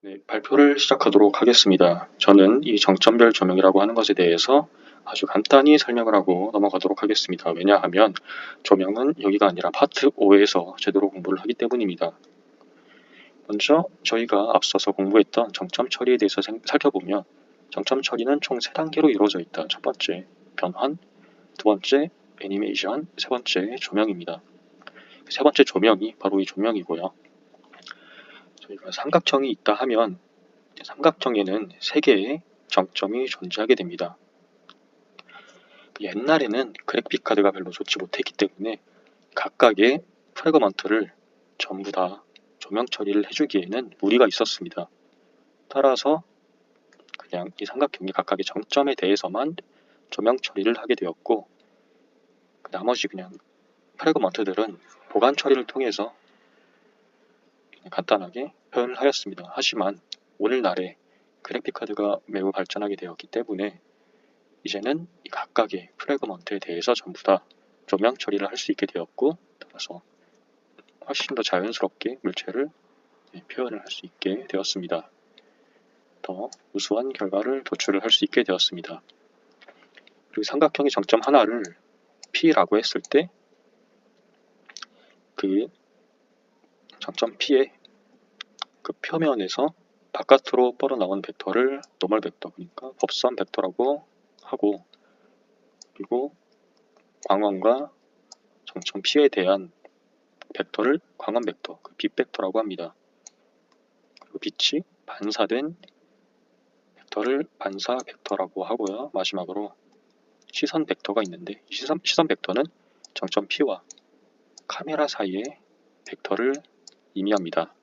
네, 발표를 시작하도록 하겠습니다. 저는 이 정점별 조명이라고 하는 것에 대해서 아주 간단히 설명을 하고 넘어가도록 하겠습니다. 왜냐하면 조명은 여기가 아니라 파트 5에서 제대로 공부를 하기 때문입니다. 먼저 저희가 앞서서 공부했던 정점 처리에 대해서 살펴보면 정점 처리는 총 3단계로 이루어져 있다. 첫 번째, 변환, 두 번째, 애니메이션, 세 번째, 조명입니다. 세 번째 조명이 바로 이 조명이고요. 저희가 삼각형이 있다 하면 삼각형에는 3개의 정점이 존재하게 됩니다. 옛날에는 그래픽 카드가 별로 좋지 못했기 때문에 각각의 프래그먼트를 전부 다 조명 처리를 해주기에는 무리가 있었습니다. 따라서 그냥 이 삼각형의 각각의 정점에 대해서만 조명 처리를 하게 되었고, 나머지 그냥 프래그먼트들은 보관 처리를 통해서 그냥 간단하게 표현을 하였습니다. 하지만 오늘날에 그래픽 카드가 매우 발전하게 되었기 때문에 이제는 이 각각의 프래그먼트에 대해서 전부 다 조명 처리를 할 수 있게 되었고, 따라서 훨씬 더 자연스럽게 물체를 표현을 할 수 있게 되었습니다. 더 우수한 결과를 도출을 할 수 있게 되었습니다. 그리고 삼각형의 정점 하나를 P라고 했을 때 그 정점 P의 그 표면에서 바깥으로 뻗어나온 벡터를 노멀 벡터, 그러니까 법선 벡터라고 하고, 그리고 광원과 정점 P에 대한 벡터를 광원 벡터, 그 빛 벡터라고 합니다. 그리고 빛이 반사된 벡터를 반사 벡터라고 하고요. 마지막으로 시선 벡터가 있는데, 시선 벡터는 정점 P와 카메라 사이의 벡터를 의미합니다.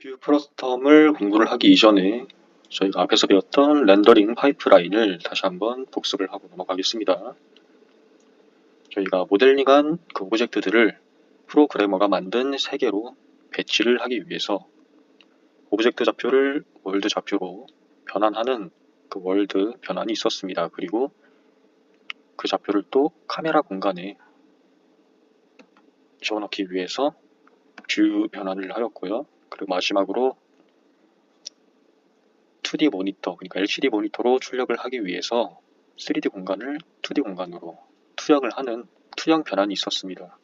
뷰 프로스텀을 공부를 하기 이전에 저희가 앞에서 배웠던 렌더링 파이프라인을 다시 한번 복습을 하고 넘어가겠습니다. 저희가 모델링한 그 오브젝트들을 프로그래머가 만든 3개로 배치를 하기 위해서 오브젝트 좌표를 월드 좌표로 변환하는 그 월드 변환이 있었습니다. 그리고 그 좌표를 또 카메라 공간에 집어넣기 위해서 뷰 변환을 하였고요. 그리고 마지막으로 2D 모니터, 그러니까 LCD 모니터로 출력을 하기 위해서 3D 공간을 2D 공간으로 투영을 하는 투영 변환이 있었습니다.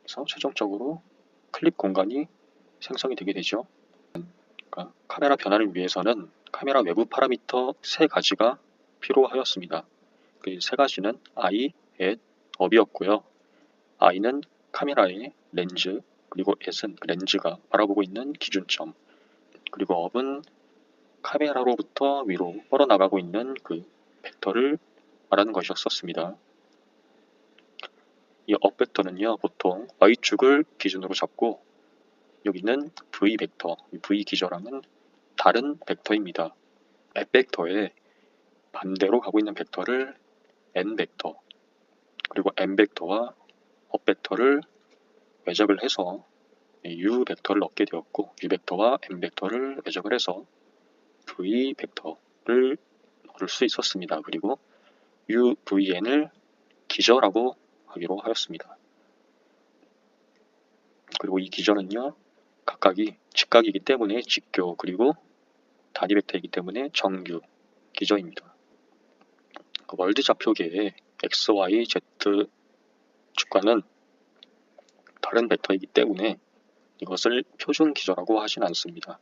그래서 최종적으로 클립 공간이 생성이 되게 되죠. 그러니까 카메라 변환을 위해서는 카메라 외부 파라미터 3가지가 필요하였습니다. 그 3가지는 I, at, up이었고요. I는 카메라의 렌즈, 그리고 at은 렌즈가 바라보고 있는 기준점, 그리고 up은 카메라로부터 위로 뻗어나가고 있는 그 벡터를 말하는 것이었습니다. 이 업 벡터는요, 보통 Y축을 기준으로 잡고 여기는 V 벡터, V 기저랑은 다른 벡터입니다. 앱 벡터에 반대로 가고 있는 벡터를 N 벡터, 그리고 M 벡터와 업 벡터를 외접을 해서 U 벡터를 얻게 되었고, U 벡터와 M 벡터를 외접을 해서 V 벡터를 얻을 수 있었습니다. 그리고 UVN을 기저라고 하기로 하였습니다. 그리고 이 기저는요, 각각이 직각이기 때문에 직교, 그리고 단위 벡터이기 때문에 정규 기저입니다. 월드 좌표계의 X, Y, Z 축과는 다른 벡터이기 때문에 이것을 표준 기저라고 하진 않습니다.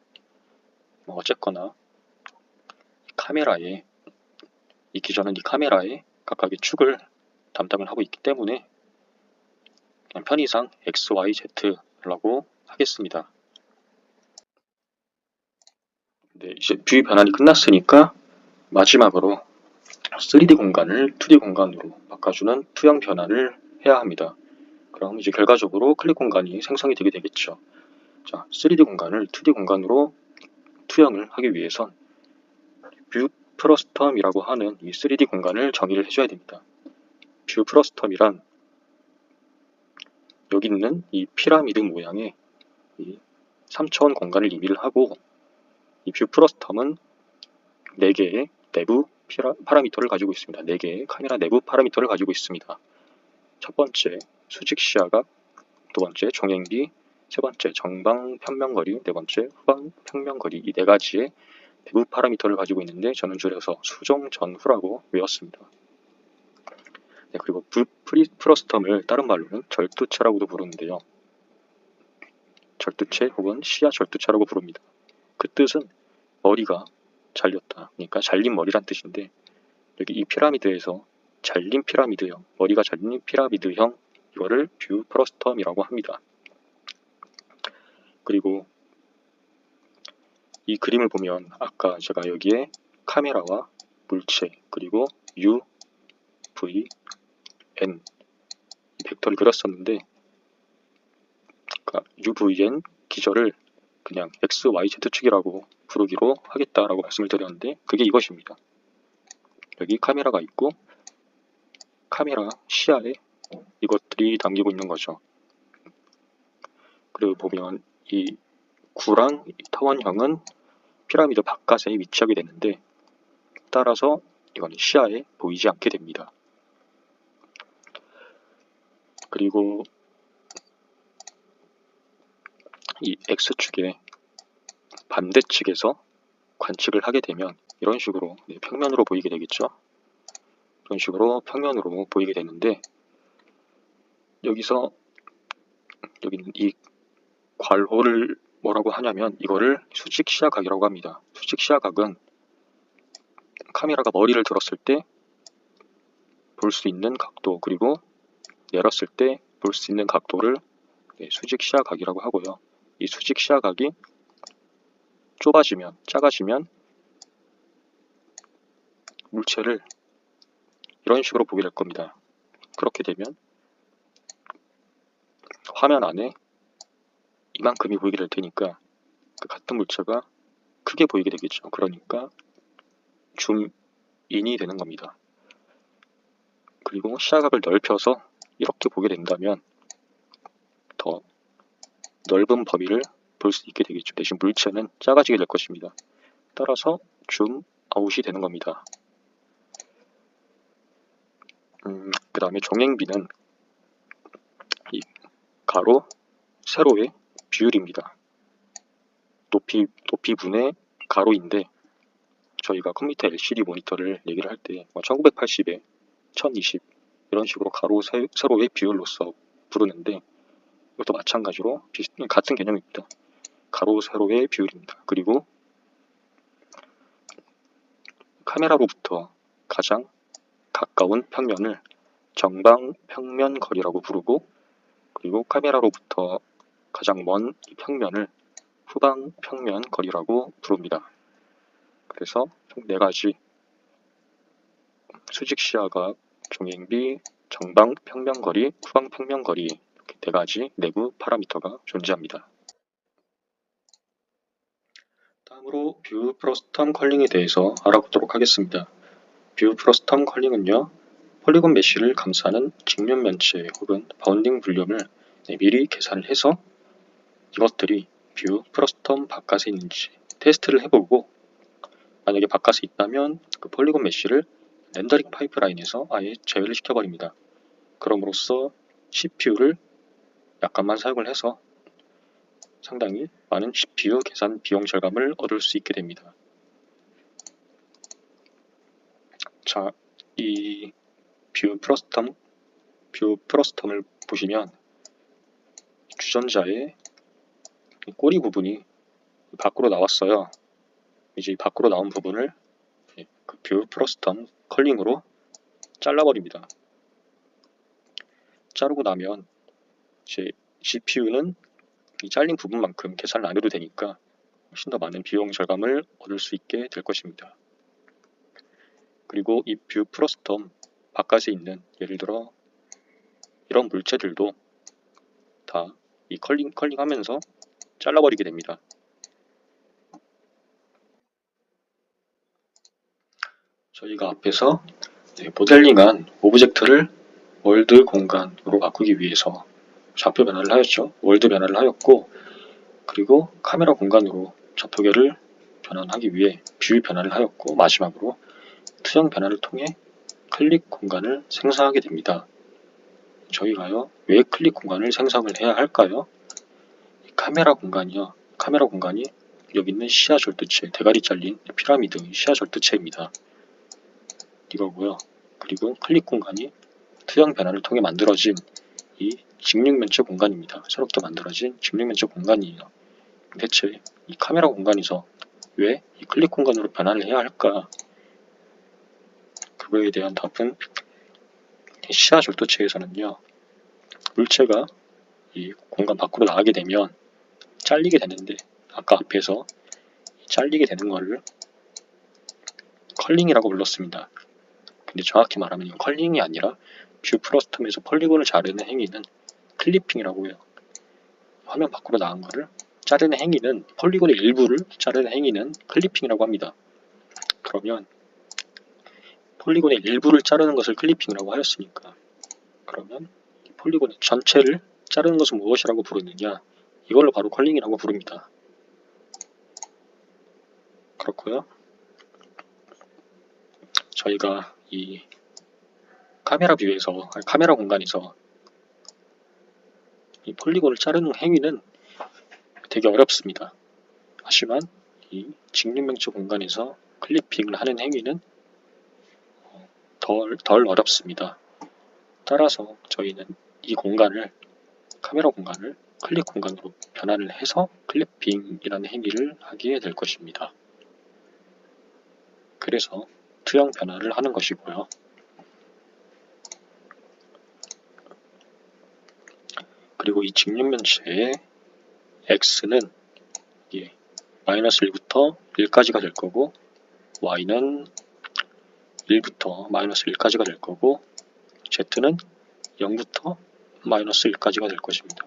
어쨌거나 카메라에 이 기저는 이 카메라에 각각의 축을 담당을 하고 있기 때문에 그냥 편의상 X, Y, Z라고 하겠습니다. 네, 이제 뷰 변환이 끝났으니까 마지막으로 3D 공간을 2D 공간으로 바꿔주는 투영 변환을 해야 합니다. 그럼 이제 결과적으로 클립 공간이 생성이 되게 되겠죠. 자, 3D 공간을 2D 공간으로 투영을 하기 위해선 뷰 프로스텀이라고 하는 이 3D 공간을 정의를 해줘야 됩니다. 뷰 프로스텀이란 여기 있는 이 피라미드 모양의 이 3차원 공간을 의미를 하고, 이 뷰 프로스텀은 4개의 내부 파라미터를 가지고 있습니다. 4개의 카메라 내부 파라미터를 가지고 있습니다. 첫 번째 수직 시야각, 두 번째 종횡비, 세 번째 정방 평면거리, 네 번째 후방 평면거리, 이 네 가지의 내부 파라미터를 가지고 있는데 저는 줄여서 수종전후라고 외웠습니다. 네, 그리고 프로스텀을 다른 말로는 절두체라고도 부르는데요. 절두체 혹은 시야 절두체라고 부릅니다. 그 뜻은 머리가 잘렸다, 그러니까 잘린 머리란 뜻인데, 여기 이 피라미드에서 잘린 피라미드형, 머리가 잘린 피라미드형, 이거를 뷰 프로스텀이라고 합니다. 그리고 이 그림을 보면 아까 제가 여기에 카메라와 물체 그리고 U, V, N 이 벡터를 그렸었는데, 그러니까 U, V, N 기절을 그냥 X, Y, Z축이라고 부르기로 하겠다라고 말씀을 드렸는데, 그게 이것입니다. 여기 카메라가 있고 카메라 시야에 이것들이 담기고 있는 거죠. 그리고 보면 이 구랑 타원형은 피라미드 바깥에 위치하게 되는데, 따라서 이건 시야에 보이지 않게 됩니다. 그리고 이 X축의 반대측에서 관측을 하게 되면 이런 식으로 평면으로 보이게 되겠죠. 이런 식으로 평면으로 보이게 되는데, 여기는 이 괄호를 뭐라고 하냐면 이거를 수직시야각이라고 합니다. 수직시야각은 카메라가 머리를 들었을 때 볼 수 있는 각도, 그리고 내렸을 때 볼 수 있는 각도를 수직시야각이라고 하고요. 이 수직시야각이 좁아지면, 작아지면 물체를 이런 식으로 보게 될 겁니다. 그렇게 되면 화면 안에 이만큼이 보이게 될 테니까 그 같은 물체가 크게 보이게 되겠죠. 그러니까 줌인이 되는 겁니다. 그리고 시야각을 넓혀서 이렇게 보게 된다면 더 넓은 범위를 볼 수 있게 되겠죠. 대신 물체는 작아지게 될 것입니다. 따라서 줌 아웃이 되는 겁니다. 그 다음에 종횡비는 이 가로, 세로의 비율입니다. 높이분의 가로인데, 저희가 컴퓨터 LCD 모니터를 얘기를 할 때 1980에 1020 이런 식으로 가로, 세로의 비율로서 부르는데, 이것도 마찬가지로 같은 개념입니다. 가로, 세로의 비율입니다. 그리고 카메라로부터 가장 가까운 평면을 정방 평면 거리라고 부르고, 그리고 카메라로부터 가장 먼 평면을 후방 평면 거리라고 부릅니다. 그래서 총 4가지 수직시야각, 종횡비, 정방 평면 거리, 후방 평면 거리, 이렇게 4가지 내부 파라미터가 존재합니다. 다음으로 뷰 프로스텀 컬링에 대해서 알아보도록 하겠습니다. 뷰 프로스텀 컬링은요, 폴리곤 메쉬를 감싸는 직면 면체 혹은 바운딩 볼륨을 미리 계산을 해서 이것들이 뷰 프로스텀 바깥에 있는지 테스트를 해보고, 만약에 바깥에 있다면 그 폴리곤 메쉬를 렌더링 파이프라인에서 아예 제외를 시켜버립니다. 그럼으로써 CPU를 약간만 사용을 해서 상당히 많은 CPU 계산 비용 절감을 얻을 수 있게 됩니다. 자, 이 뷰 프로스텀을 보시면 주전자의 꼬리 부분이 밖으로 나왔어요. 이제 밖으로 나온 부분을 그 뷰 프로스텀 컬링으로 잘라버립니다. 자르고 나면 이제 GPU는 이 잘린 부분만큼 계산을 안 해도 되니까 훨씬 더 많은 비용 절감을 얻을 수 있게 될 것입니다. 그리고 이 뷰 프로스텀 바깥에 있는 예를 들어 이런 물체들도 다 이 컬링하면서 잘라버리게 됩니다. 저희가 앞에서 모델링한 오브젝트를 월드 공간으로 바꾸기 위해서 좌표 변화를 하였죠. 월드 변화를 하였고, 그리고 카메라 공간으로 좌표계를 변환하기 위해 뷰 변화를 하였고, 마지막으로 투영 변화를 통해 클릭 공간을 생성하게 됩니다. 저희가요, 왜 클릭 공간을 생성을 해야 할까요? 카메라 공간이요. 카메라 공간이 여기 있는 시야 절도체, 대가리 잘린 피라미드 시야 절도체입니다. 이거고요. 그리고 클릭 공간이 투영 변화를 통해 만들어진 이 직육면체 공간입니다. 새롭게 만들어진 직육면체 공간이에요. 대체 이 카메라 공간에서 왜 이 클릭 공간으로 변환을 해야 할까? 그거에 대한 답은 시야 절도체에서는요. 물체가 이 공간 밖으로 나가게 되면 잘리게 되는데 아까 앞에서 잘리게 되는 거를 컬링이라고 불렀습니다. 근데 정확히 말하면 이건 컬링이 아니라 뷰 프로스텀에서 폴리곤을 자르는 행위는 클리핑이라고 해요. 화면 밖으로 나간 거를 자르는 행위는 폴리곤의 일부를 자르는 행위는 클리핑이라고 합니다. 그러면 폴리곤의 일부를 자르는 것을 클리핑이라고 하였으니까 그러면 폴리곤의 전체를 자르는 것은 무엇이라고 부르느냐? 이걸로 바로 컬링이라고 부릅니다. 그렇고요. 저희가 이 카메라 뷰에서, 카메라 공간에서 이 폴리곤을 자르는 행위는 되게 어렵습니다. 하지만 이 직육면체 공간에서 클리핑을 하는 행위는 덜 어렵습니다. 따라서 저희는 이 공간을, 카메라 공간을 클릭 공간으로 변환을 해서 클리핑이라는 행위를 하게 될 것입니다. 그래서 투영 변화를 하는 것이고요. 그리고 이 직육면체의 x는 마이너스 1부터 1까지가 될 거고 y는 1부터 마이너스 1까지가 될 거고 z는 0부터 마이너스 1까지가 될 것입니다.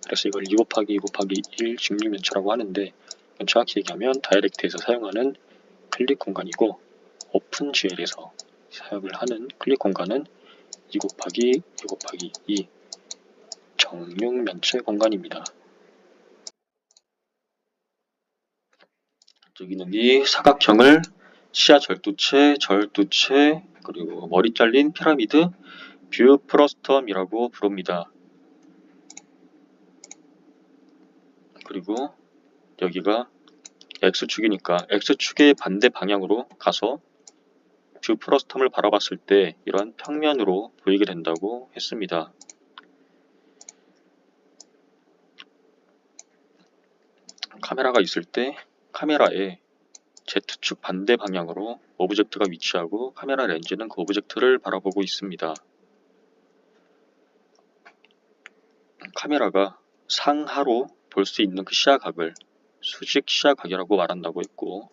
그래서 이걸 2 곱하기 2 곱하기 1 직육면체라고 하는데 정확히 얘기하면 다이렉트에서 사용하는 클릭 공간이고 오픈GL에서 사용을 하는 클릭 공간은 2 곱하기 2 곱하기 2 정육면체 공간입니다. 여기는 이 사각형을 시야 절도체, 그리고 머리 잘린 피라미드, 뷰 프로스텀이라고 부릅니다. 그리고 여기가 X축이니까 X축의 반대 방향으로 가서 뷰 프로스텀을 바라봤을 때 이러한 평면으로 보이게 된다고 했습니다. 카메라가 있을 때 카메라의 Z축 반대 방향으로 오브젝트가 위치하고 카메라 렌즈는 그 오브젝트를 바라보고 있습니다. 카메라가 상하로 볼 수 있는 그 시야각을 수직 시야각이라고 말한다고 했고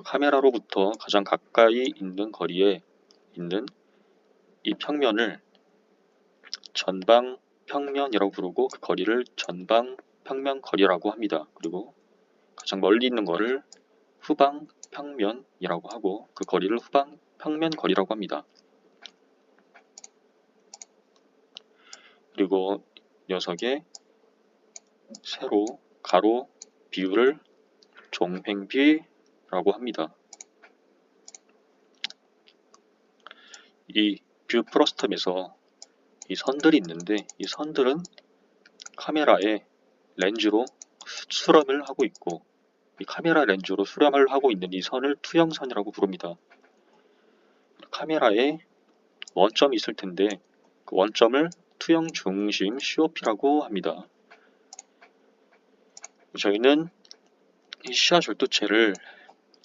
카메라로부터 가장 가까이 있는 거리에 있는 이 평면을 전방 평면이라고 부르고 그 거리를 전방 평면 거리라고 합니다. 그리고 가장 멀리 있는 거를 후방 평면이라고 하고 그 거리를 후방 평면 거리라고 합니다. 그리고 녀석의 세로, 가로 비율을 종횡비라고 합니다. 이 뷰 프로스텀에서 이 선들이 있는데 이 선들은 카메라의 렌즈로 수렴을 하고 있고 이 카메라 렌즈로 수렴을 하고 있는 이 선을 투영선이라고 부릅니다. 카메라에 원점이 있을 텐데 그 원점을 투영 중심 COP라고 합니다. 저희는 이 시야 절도체를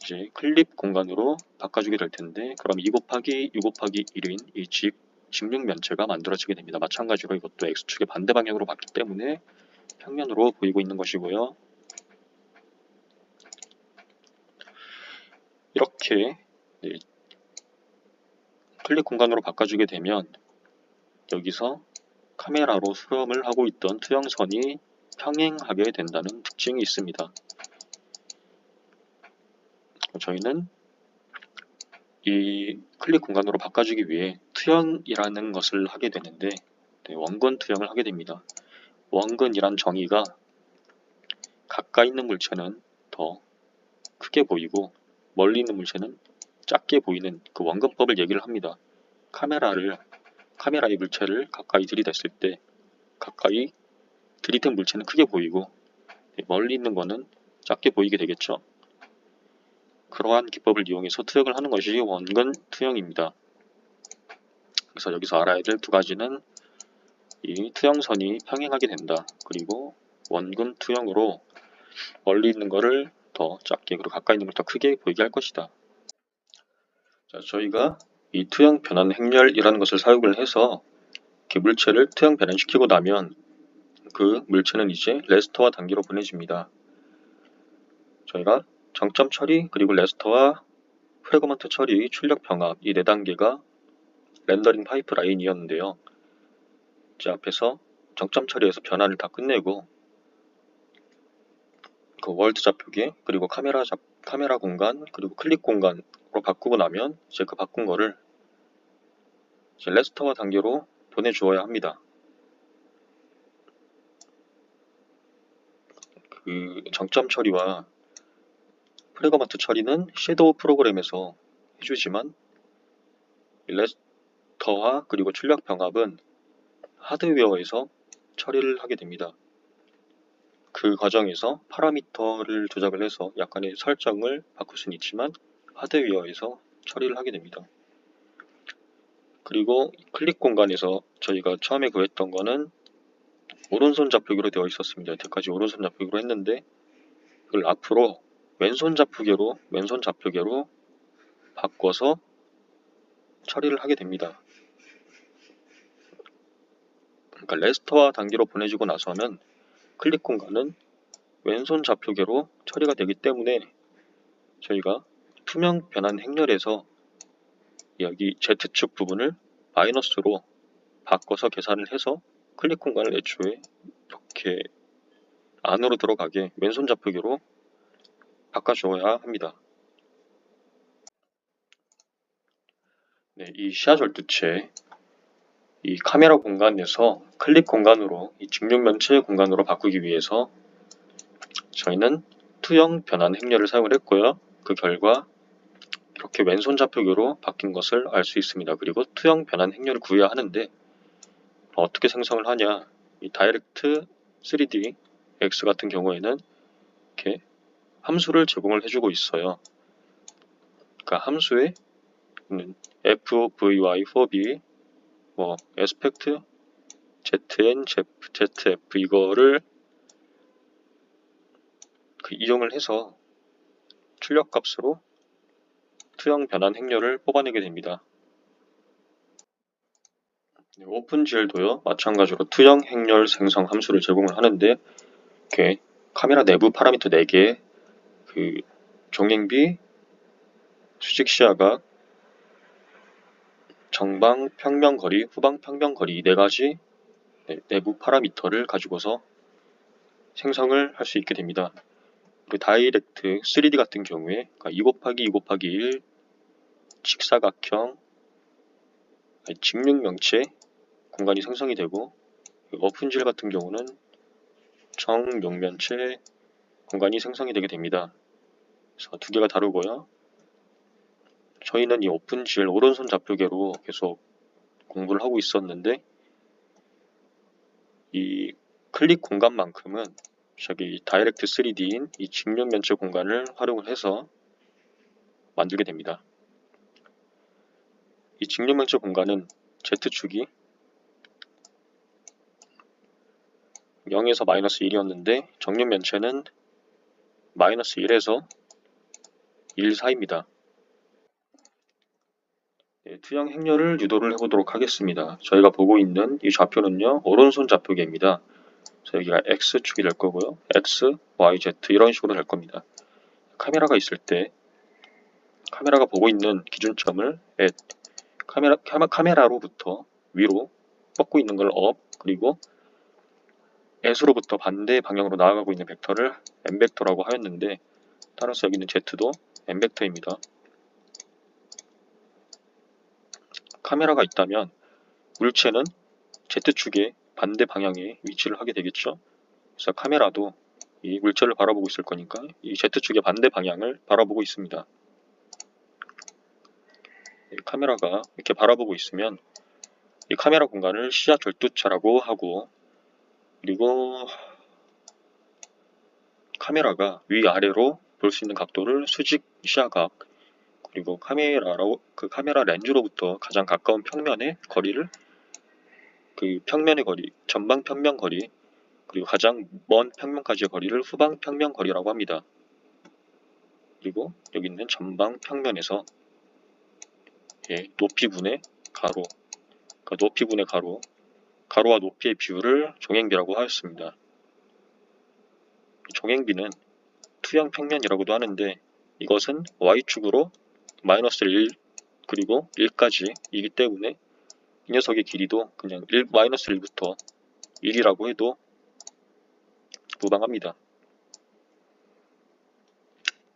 이제 클립 공간으로 바꿔주게 될 텐데 그럼 2 곱하기 2 곱하기 1인 이 직육면체가 만들어지게 됩니다. 마찬가지로 이것도 X축의 반대 방향으로 봤기 때문에 평면으로 보이고 있는 것이고요. 이렇게 클릭 공간으로 바꿔주게 되면 여기서 카메라로 수렴을 하고 있던 투영선이 평행하게 된다는 특징이 있습니다. 저희는 이 클릭 공간으로 바꿔주기 위해 투영이라는 것을 하게 되는데 원근 투영을 하게 됩니다. 원근이란 정의가 가까이 있는 물체는 더 크게 보이고 멀리 있는 물체는 작게 보이는 그 원근법을 얘기를 합니다. 카메라의 물체를 가까이 들이댔을 때 가까이 들이댄 물체는 크게 보이고 멀리 있는 거는 작게 보이게 되겠죠. 그러한 기법을 이용해서 투영을 하는 것이 원근 투영입니다. 그래서 여기서 알아야 될 두 가지는 이 투영선이 평행하게 된다. 그리고 원근 투영으로 멀리 있는 거를 더 작게 그리고 가까이 있는 걸 더 크게 보이게 할 것이다. 자, 저희가 이 투영 변환 행렬이라는 것을 사용을 해서 이렇게 물체를 투영 변환시키고 나면 그 물체는 이제 레스터와 단계로 보내집니다. 저희가 정점 처리 그리고 레스터와 프래그먼트 처리, 출력 병합 이 4단계가 렌더링 파이프라인이었는데요. 이제 앞에서 정점 처리에서 변환을 다 끝내고 그 월드 좌표계 그리고 카메라 공간 그리고 클릭 공간으로 바꾸고 나면 이제 그 바꾼 거를 이제 레스터와 단계로 보내주어야 합니다. 그 정점 처리와 프래그먼트 처리는 섀도우 프로그램에서 해주지만 레스터와 그리고 출력 병합은 하드웨어에서 처리를 하게 됩니다. 그 과정에서 파라미터를 조작을 해서 약간의 설정을 바꿀 수는 있지만 하드웨어에서 처리를 하게 됩니다. 그리고 클릭 공간에서 저희가 처음에 구했던 거는 오른손 좌표기로 되어 있었습니다. 여태까지 오른손 좌표기로 했는데 그걸 앞으로 왼손 좌표계로 바꿔서 처리를 하게 됩니다. 그러니까 레스터와 단계로 보내지고 나서는 클릭 공간은 왼손 좌표계로 처리가 되기 때문에 저희가 투명 변환 행렬에서 여기 Z축 부분을 마이너스로 바꿔서 계산을 해서 클릭 공간을 애초에 이렇게 안으로 들어가게 왼손 좌표기로 바꿔주어야 합니다. 네, 이 시야 절두체 이 카메라 공간에서 클릭 공간으로 이 직육 면체 공간으로 바꾸기 위해서 저희는 투영 변환 행렬을 사용을 했고요. 그 결과 이렇게 왼손 좌표기로 바뀐 것을 알 수 있습니다. 그리고 투영 변환 행렬을 구해야 하는데 어떻게 생성을 하냐? 이 다이렉트 3D X 같은 경우에는 이렇게 함수를 제공을 해주고 있어요. 그러니까 함수에 있는 FVY4B, 에스펙트, ZN, ZF 이거를 이용을 해서 출력 값으로 투영 변환 행렬을 뽑아내게 됩니다. 오픈GL도요 마찬가지로 투영 행렬 생성 함수를 제공을 하는데 이렇게 카메라 내부 파라미터 4개, 그 종횡비, 수직 시야각, 정방 평면거리, 후방 평면거리 이 4가지 내부 파라미터를 가지고서 생성을 할 수 있게 됩니다. 그리고 다이렉트 3D 같은 경우에 2 곱하기 2 곱하기 1 직사각형 직육 명체 공간이 생성이 되고 오픈GL 같은 경우는 정육면체 공간이 생성이 되게 됩니다. 그래서 두 개가 다르고요. 저희는 이 오픈GL 오른손 좌표계로 계속 공부를 하고 있었는데 이 클릭 공간만큼은 저기 다이렉트 3D인 이 직육 면체 공간을 활용을 해서 만들게 됩니다. 이 직육 면체 공간은 Z축이 0에서 마이너스 1이었는데 정육 면체는 마이너스 1에서 1 사이입니다. 투영 행렬을 유도를 해보도록 하겠습니다. 저희가 보고 있는 이 좌표는요 오른손 좌표계입니다. 그래서 여기가 X축이 될 거고요. X, Y, Z 이런 식으로 될 겁니다. 카메라가 있을 때 카메라가 보고 있는 기준점을 at 카메라로부터 위로 뻗고 있는 걸 up 그리고 at로부터 반대 방향으로 나아가고 있는 벡터를 n벡터라고 하였는데 따라서 여기는 z도 n벡터입니다. 카메라가 있다면 물체는 z축의 반대 방향에 위치를 하게 되겠죠. 그래서 카메라도 이 물체를 바라보고 있을 거니까 이 z축의 반대 방향을 바라보고 있습니다. 카메라가 이렇게 바라보고 있으면 이 카메라 공간을 시야 절두체라고 하고 그리고 카메라가 위아래로 볼 수 있는 각도를 수직 시야각, 그리고 카메라 렌즈로부터 가장 가까운 평면의 거리를 그 평면의 거리, 전방 평면 거리, 그리고 가장 먼 평면까지의 거리를 후방 평면 거리라고 합니다. 그리고 여기 있는 전방 평면에서 높이분의 가로, 그러니까 높이분의 가로와 높이의 비율을 종행비라고 하였습니다. 종행비는 투영 평면이라고도 하는데 이것은 y축으로 마이너스 1 그리고 1까지이기 때문에 이 녀석의 길이도 그냥 마이너스 1부터 1이라고 해도 무방합니다.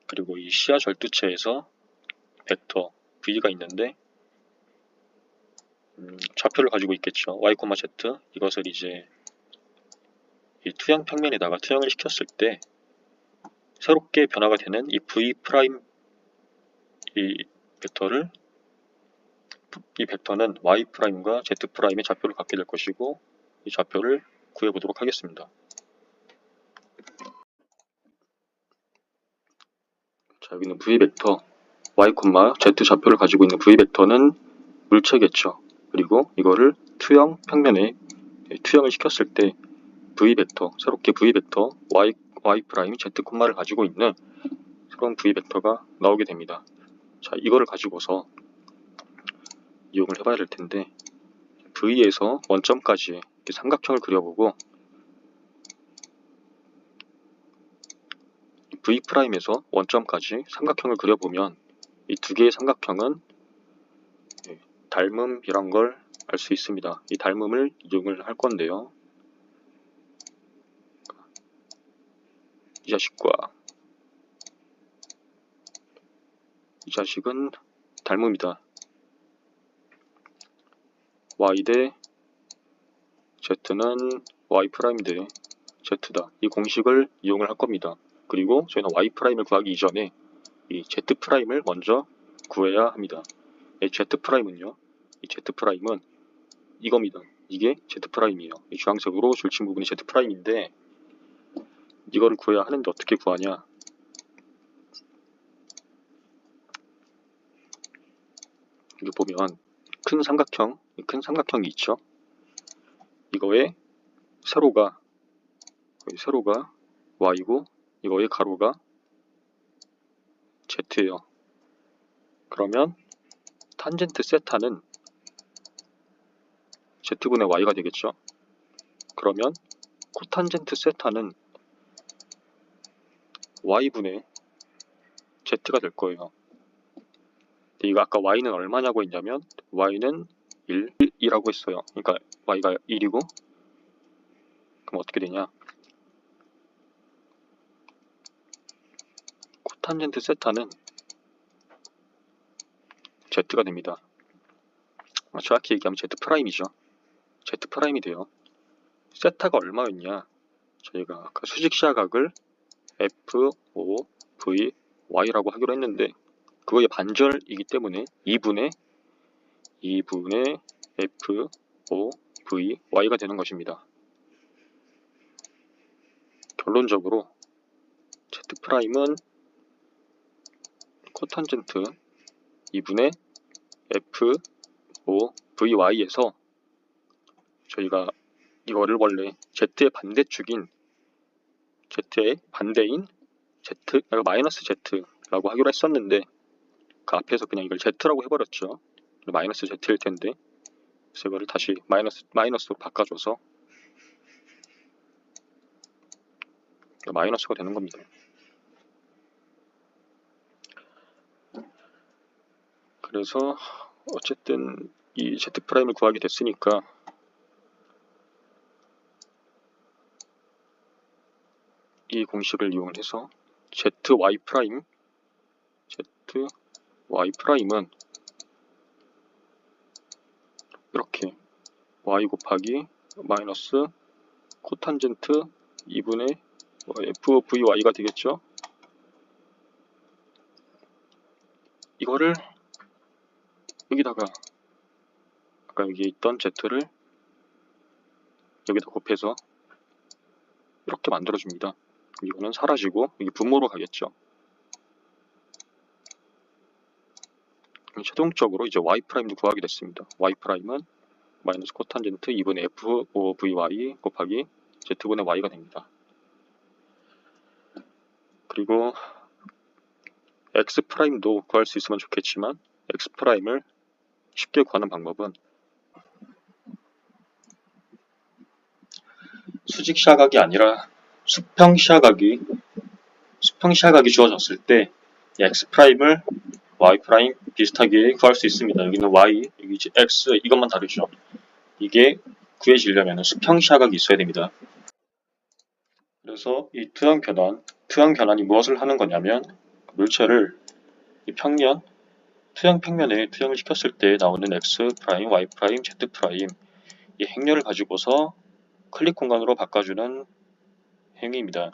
그리고 이 시야 절두체에서 벡터 v가 있는데 좌표를 가지고 있겠죠. y, z. 이것을 이제 이 투영 평면에다가 투영을 시켰을 때 새롭게 변화가 되는 이 v 프라임 이 벡터는 y 프라임과 z 프라임의 좌표를 갖게 될 것이고 이 좌표를 구해보도록 하겠습니다. 자, 여기는 v 벡터 y, z 좌표를 가지고 있는 v 벡터는 물체겠죠. 그리고 이거를 투영 평면에 투영을 시켰을 때 v 벡터, 새롭게 v 벡터 y 프라임 z 콤마를 가지고 있는 새로운 v 벡터가 나오게 됩니다. 자, 이거를 가지고서 이용을 해봐야 될 텐데 v에서 원점까지 이렇게 삼각형을 그려보고 v 프라임에서 원점까지 삼각형을 그려보면 이 두 개의 삼각형은 닮음이란 걸 알 수 있습니다. 이 닮음을 이용을 할 건데요. 이 자식은 닮음이다. y 대 z는 y 프라임 대 z다. 이 공식을 이용을 할 겁니다. 그리고 저희는 y 프라임을 구하기 이전에 이 z 프라임을 먼저 구해야 합니다. 이 z 프라임은요. 이 z 프라임은 이겁니다. 이게 z 프라임이에요. 이 주황색으로 줄친 부분이 z 프라임인데 이거를 구해야 하는데 어떻게 구하냐? 여기 보면 큰 삼각형이 있죠. 이거의 세로가 y고 이거의 가로가 z예요. 그러면 탄젠트 세타는 z분의 y가 되겠죠. 그러면 코탄젠트 세타는 y분의 z가 될 거예요. 이거 아까 y는 얼마냐고 했냐면 y는 1이라고 했어요. 그러니까 y가 1이고 그럼 어떻게 되냐? 코탄젠트 세타는 z가 됩니다. 정확히 얘기하면 z 프라임이죠. z 프라임이 돼요. 세타가 얼마였냐? 저희가 아까 수직 시야각을 f, o, v, y라고 하기로 했는데 그거의 반절이기 때문에 2분의 f, o, v, y가 되는 것입니다. 결론적으로 z'은 코탄젠트 2분의 f, o, v, y에서 저희가 이거를 원래 z의 반대축인 z의 반대인 마이너스 z라고 하기로 했었는데 그 앞에서 그냥 이걸 z라고 해버렸죠. 마이너스 z일 텐데 그래서 이거를 다시 마이너스로 바꿔줘서 마이너스가 되는 겁니다. 그래서 어쨌든 이 z 프라임을 구하게 됐으니까 이 공식을 이용해서 zy 프라임은 이렇게 y 곱하기 마이너스 코탄젠트 2분의 FVY가 되겠죠. 이거를 여기다가 아까 여기 있던 Z를 여기다 곱해서 이렇게 만들어줍니다. 이거는 사라지고 이게 분모로 가겠죠. 최종적으로 이제 y'도 구하게 됐습니다. y''은 마이너스 코탄젠트 2분의 f5vy 곱하기 z분의 y가 됩니다. 그리고 x'도 구할 수 있으면 좋겠지만 x'을 쉽게 구하는 방법은 수직 시야각이 아니라 수평 시야각이 주어졌을 때 x'을 y' 비슷하게 구할 수 있습니다. 여기는 y, 여기 이제 x 이것만 다르죠. 이게 구해지려면 수평 시야각이 있어야 됩니다. 그래서 이 투영 변환이 무엇을 하는 거냐면 물체를 이 투영 평면에 투영을 시켰을 때 나오는 x', y', z' 이 행렬을 가지고서 클릭 공간으로 바꿔주는 행위입니다.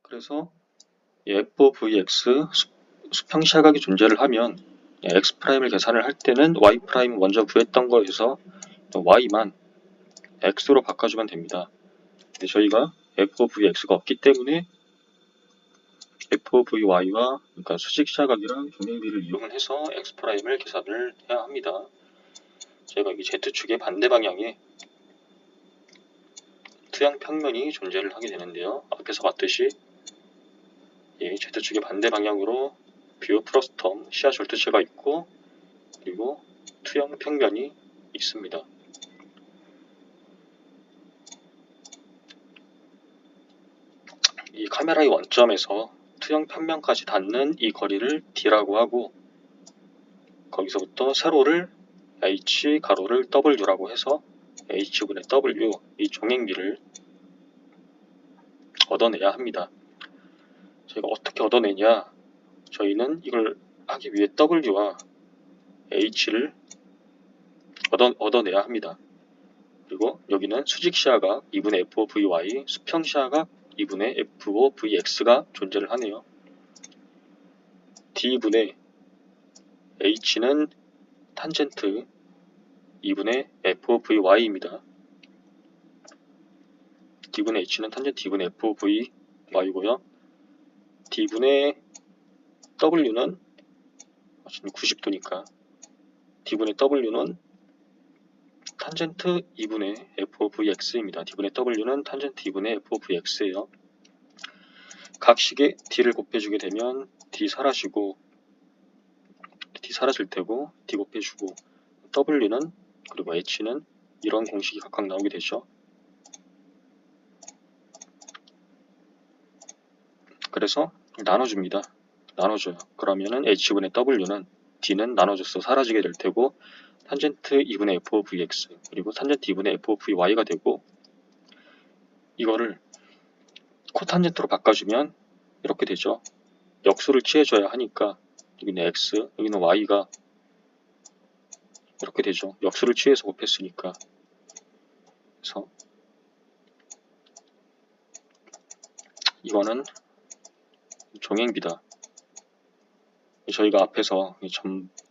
그래서 f(vx) 수평 시야각이 존재를 하면 x'을 계산을 할 때는 y' 먼저 구했던 거에서 y만 x로 바꿔주면 됩니다. 근데 저희가 f(vx가 없기 때문에 f(vy와 그러니까 수직 시야각이랑 종횡비를 이용해서 x'을 계산을 해야 합니다. 저희가 이 z축의 반대 방향에 투영 평면이 존재를 하게 되는데요. 앞에서 봤듯이 z축의 반대 방향으로 뷰 플러스 텀 시야 절대체가 있고 그리고 투영 평면이 있습니다. 이 카메라의 원점에서 투영 평면까지 닿는 이 거리를 d라고 하고 거기서부터 세로를 h 가로를 w라고 해서 h분의 w 이 종횡비를 얻어내야 합니다. 저희가 어떻게 얻어내냐? 저희는 이걸 하기 위해 w와 h를 얻어내야 합니다. 그리고 여기는 수직 시야각 2분의 f(vy), 수평 시야각 2분의 f(vx가 존재를 하네요. d분의 h는 탄젠트 2분의 f(vy입니다. d분의 h는 탄젠트 2분의 f(vy고요. d분의 w는 90도니까 d분의 w는 탄젠트 2분의 f(vx입니다. d분의 w는 탄젠트 2분의 f(vx예요). 각식에 d를 곱해주게 되면 d 사라질 테고 d 곱해주고 w는 그리고 h는 이런 공식이 각각 나오게 되죠. 그래서 나눠줍니다. 나눠줘요. 그러면은 h분의 w는 d는 나눠져서 사라지게 될 테고 탄젠트 2분의 f(vx) 그리고 탄젠트 2분의 f(vy가 되고 이거를 코탄젠트로 바꿔주면 이렇게 되죠. 역수를 취해줘야 하니까 여기는 x, 여기는 y가 이렇게 되죠. 역수를 취해서 곱했으니까. 그래서 이거는 종횡비다. 저희가 앞에서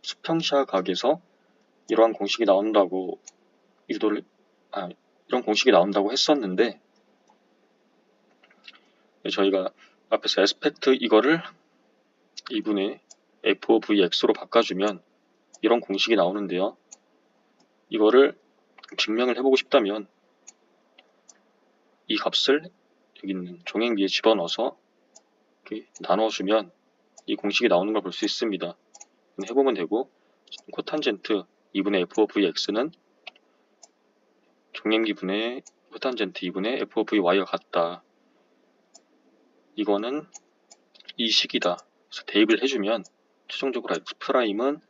수평시야각에서 이러한 공식이 나온다고 이런 공식이 나온다고 했었는데 저희가 앞에서 에스펙트 이거를 2분의 f(vx로 바꿔주면 이런 공식이 나오는데요. 이거를 증명을 해보고 싶다면 이 값을 여기 있는 종횡비에 집어넣어서 이렇게 나눠주면 이 공식이 나오는 걸 볼 수 있습니다. 해보면 되고 코탄젠트 2분의 f(vx는 종횡비분의 코탄젠트 2분의 f(vy가 같다. 이거는 이 식이다. 그래서 대입을 해주면 최종적으로 x'은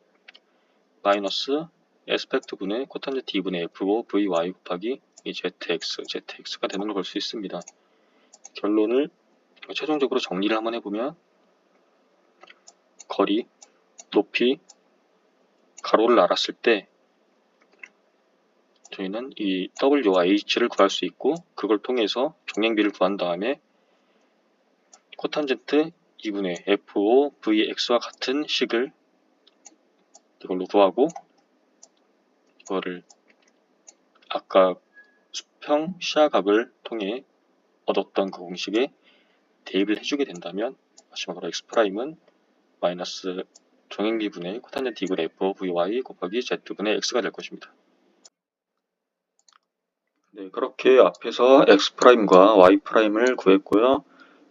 마이너스 에스펙트분의 코탄젠트 2분의 f(vy) 곱하기 이 zx가 되는 걸 볼 수 있습니다. 결론을 최종적으로 정리를 한번 해보면 거리, 높이, 가로를 알았을 때 저희는 이 w와 h를 구할 수 있고 그걸 통해서 종횡비를 구한 다음에 코탄젠트 2분의 f(vx와 같은 식을 이걸로 구하고 이거를 아까 수평 시야각을 통해 얻었던 그 공식에 대입을 해주게 된다면 마지막으로 x'은 마이너스 종횡비분의 코탄젠트 2분의 f vy 곱하기 z분의 x가 될 것입니다. 네, 그렇게 앞에서 x'과 y'을 구했고요.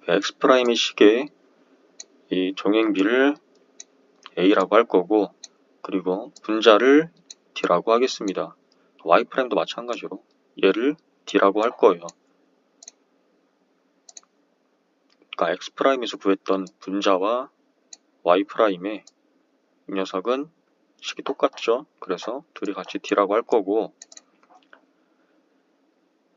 x'의 식에 이 종횡비를 a라고 할 거고, 그리고 분자를 d라고 하겠습니다. y'도 마찬가지로 얘를 d라고 할 거예요. 그러니까 x'에서 구했던 분자와 y'의 이 녀석은 식이 똑같죠. 그래서 둘이 같이 d라고 할 거고,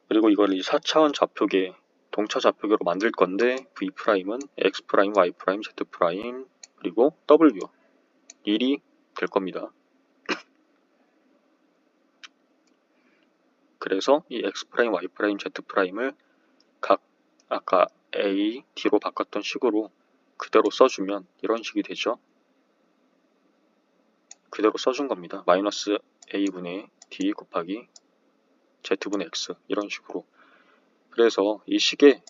그리고 이걸 이 4차원 좌표계, 동차 좌표계로 만들 건데 v'은 x', y', z' 그리고 w 1이 될 겁니다. 그래서 이 x', y', z'을 각 아까 a, d로 바꿨던 식으로 그대로 써주면 이런 식이 되죠. 그대로 써준 겁니다. 마이너스 a분의 d 곱하기 z분의 x 이런 식으로. 그래서 이 식에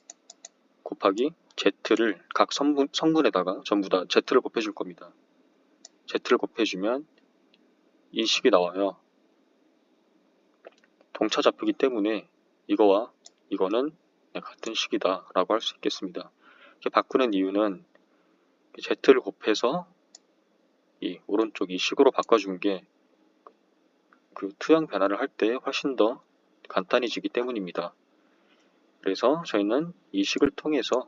곱하기 z를 각 성분에다가 전부 다 z를 곱해줄 겁니다. z를 곱해주면 이 식이 나와요. 동차 좌표이기 때문에 이거와 이거는 같은 식이다 라고 할 수 있겠습니다. 이렇게 바꾸는 이유는 z를 곱해서 이 오른쪽 이 식으로 바꿔준 게 그 투영 변화를 할 때 훨씬 더 간단해지기 때문입니다. 그래서 저희는 이 식을 통해서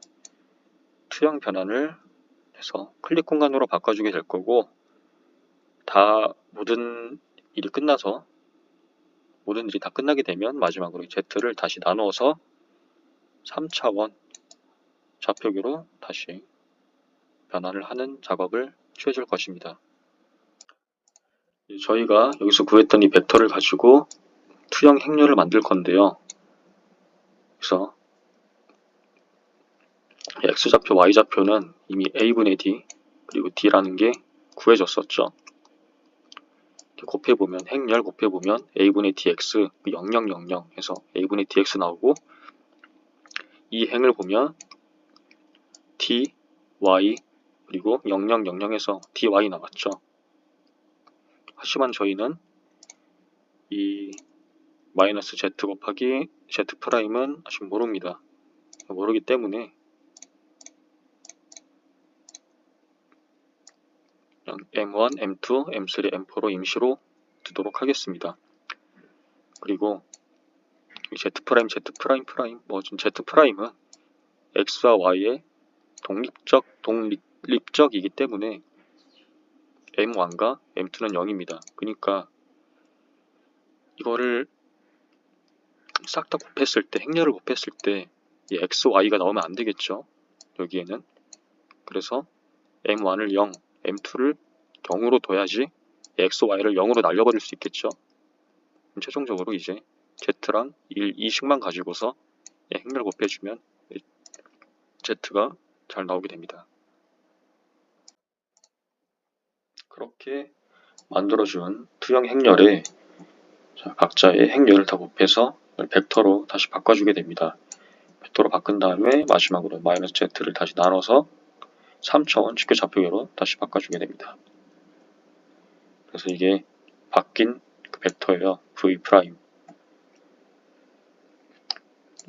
투영 변환을 해서 클릭 공간으로 바꿔주게 될 거고, 다 모든 일이 끝나서 모든 일이 다 끝나게 되면 마지막으로 z를 다시 나누어서 3차원 좌표계로 다시 변환을 하는 작업을 취해줄 것입니다. 저희가 여기서 구했던 이 벡터를 가지고 투영 행렬을 만들 건데요. 그래서 x좌표, y좌표는 이미 a분의 d 그리고 d라는 게 구해졌었죠. 곱해보면 행렬 곱해보면 a분의 dx 0000 해서 a분의 dx 나오고, 이 행을 보면 dy 그리고 0000에서 dy 나왔죠. 하지만 저희는 이 마이너스 z 곱하기 z'은 아직 모릅니다. 모르기 때문에 m1, m2, m3, m4로 임시로 두도록 하겠습니다. 그리고 z', z'은 x와 y의 독립적이기 때문에 m1과 m2는 0입니다. 그러니까 이거를 싹 다 곱했을 때, 행렬을 곱했을 때 이 x, y가 나오면 안 되겠죠. 여기에는. 그래서 m1을 0, m2를 0으로 둬야지 x, y를 0으로 날려버릴 수 있겠죠. 최종적으로 이제 z랑 1, 2식만 가지고서 행렬 곱해주면 z가 잘 나오게 됩니다. 그렇게 만들어준 투영 행렬에 각자의 행렬을 다 곱해서 벡터로 다시 바꿔주게 됩니다. 벡터로 바꾼 다음에 마지막으로 마이너스 z를 다시 나눠서 3차원 직교 좌표계로 다시 바꿔주게 됩니다. 그래서 이게 바뀐 그 벡터예요. v'.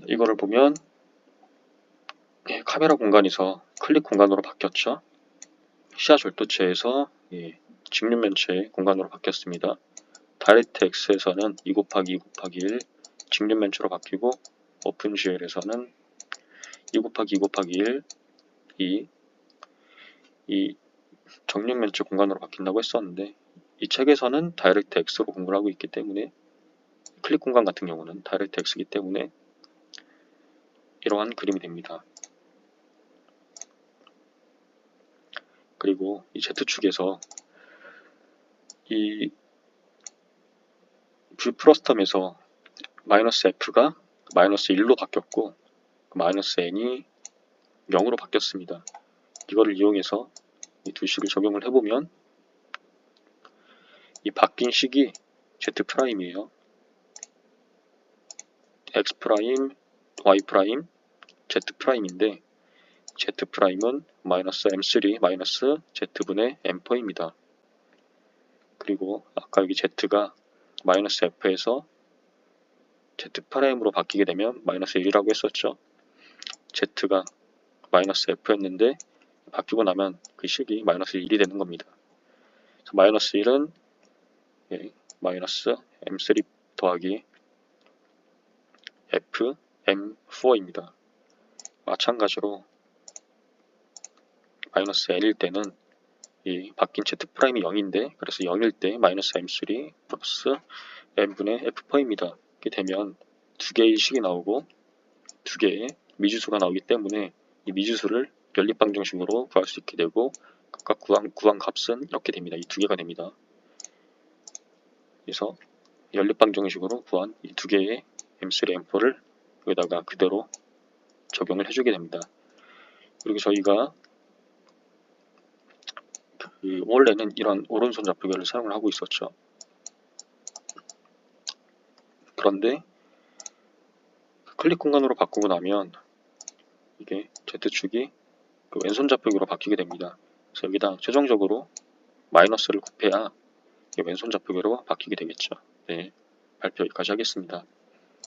이거를 보면 카메라 공간에서 클릭 공간으로 바뀌었죠. 시야 절도체에서 직립면체 공간으로 바뀌었습니다. 다이렉트 X에서는 2 곱하기 2 곱하기 1 직립면체로 바뀌고, 오픈GL에서는 2 곱하기 2 곱하기 1 이 정육면체 공간으로 바뀐다고 했었는데, 이 책에서는 다이렉트 X로 공부를 하고 있기 때문에, 클릭 공간 같은 경우는 다이렉트 X이기 때문에 이러한 그림이 됩니다. 그리고 이 Z축에서 이 V프러스텀에서 마이너스 F가 마이너스 1로 바뀌었고, 마이너스 N이 0으로 바뀌었습니다. 이거를 이용해서 이 두 식을 적용을 해보면 이 바뀐 식이 Z'이에요. x 프라임, y 프라임, z 프라임인데 z 프라임은 마이너스 m3 마이너스 z분의 m4입니다. 그리고 아까 여기 z가 마이너스 f에서 z 프라임으로 바뀌게 되면 마이너스 1이라고 했었죠. z가 마이너스 f였는데 바뀌고 나면 그 식이 마이너스 1이 되는 겁니다. 그래서 마이너스 1은 마이너스 m3 더하기 f m4입니다. 마찬가지로 마이너스 n일 때는 이 바뀐 z 프라임이 0인데 그래서 0일 때 마이너스 m3 플러스 n분의 f4입니다. 이렇게 되면 두 개의 식이 나오고 두 개의 미지수가 나오기 때문에 이 미지수를 연립방정식으로 구할 수 있게 되고 각각 구한 값은 이렇게 됩니다. 이 두 개가 됩니다. 그래서 연립방정식으로 구한 이 두 개의 m3, m4를 여기다가 그대로 적용을 해주게 됩니다. 그리고 저희가 원래는 이런 오른손 좌표계를 사용을 하고 있었죠. 그런데 클릭 공간으로 바꾸고 나면 이게 Z축이 왼손 좌표계로 바뀌게 됩니다. 그래서 여기다 최종적으로 마이너스를 곱해야 왼손 좌표계로 바뀌게 되겠죠. 네, 발표 여기까지 하겠습니다.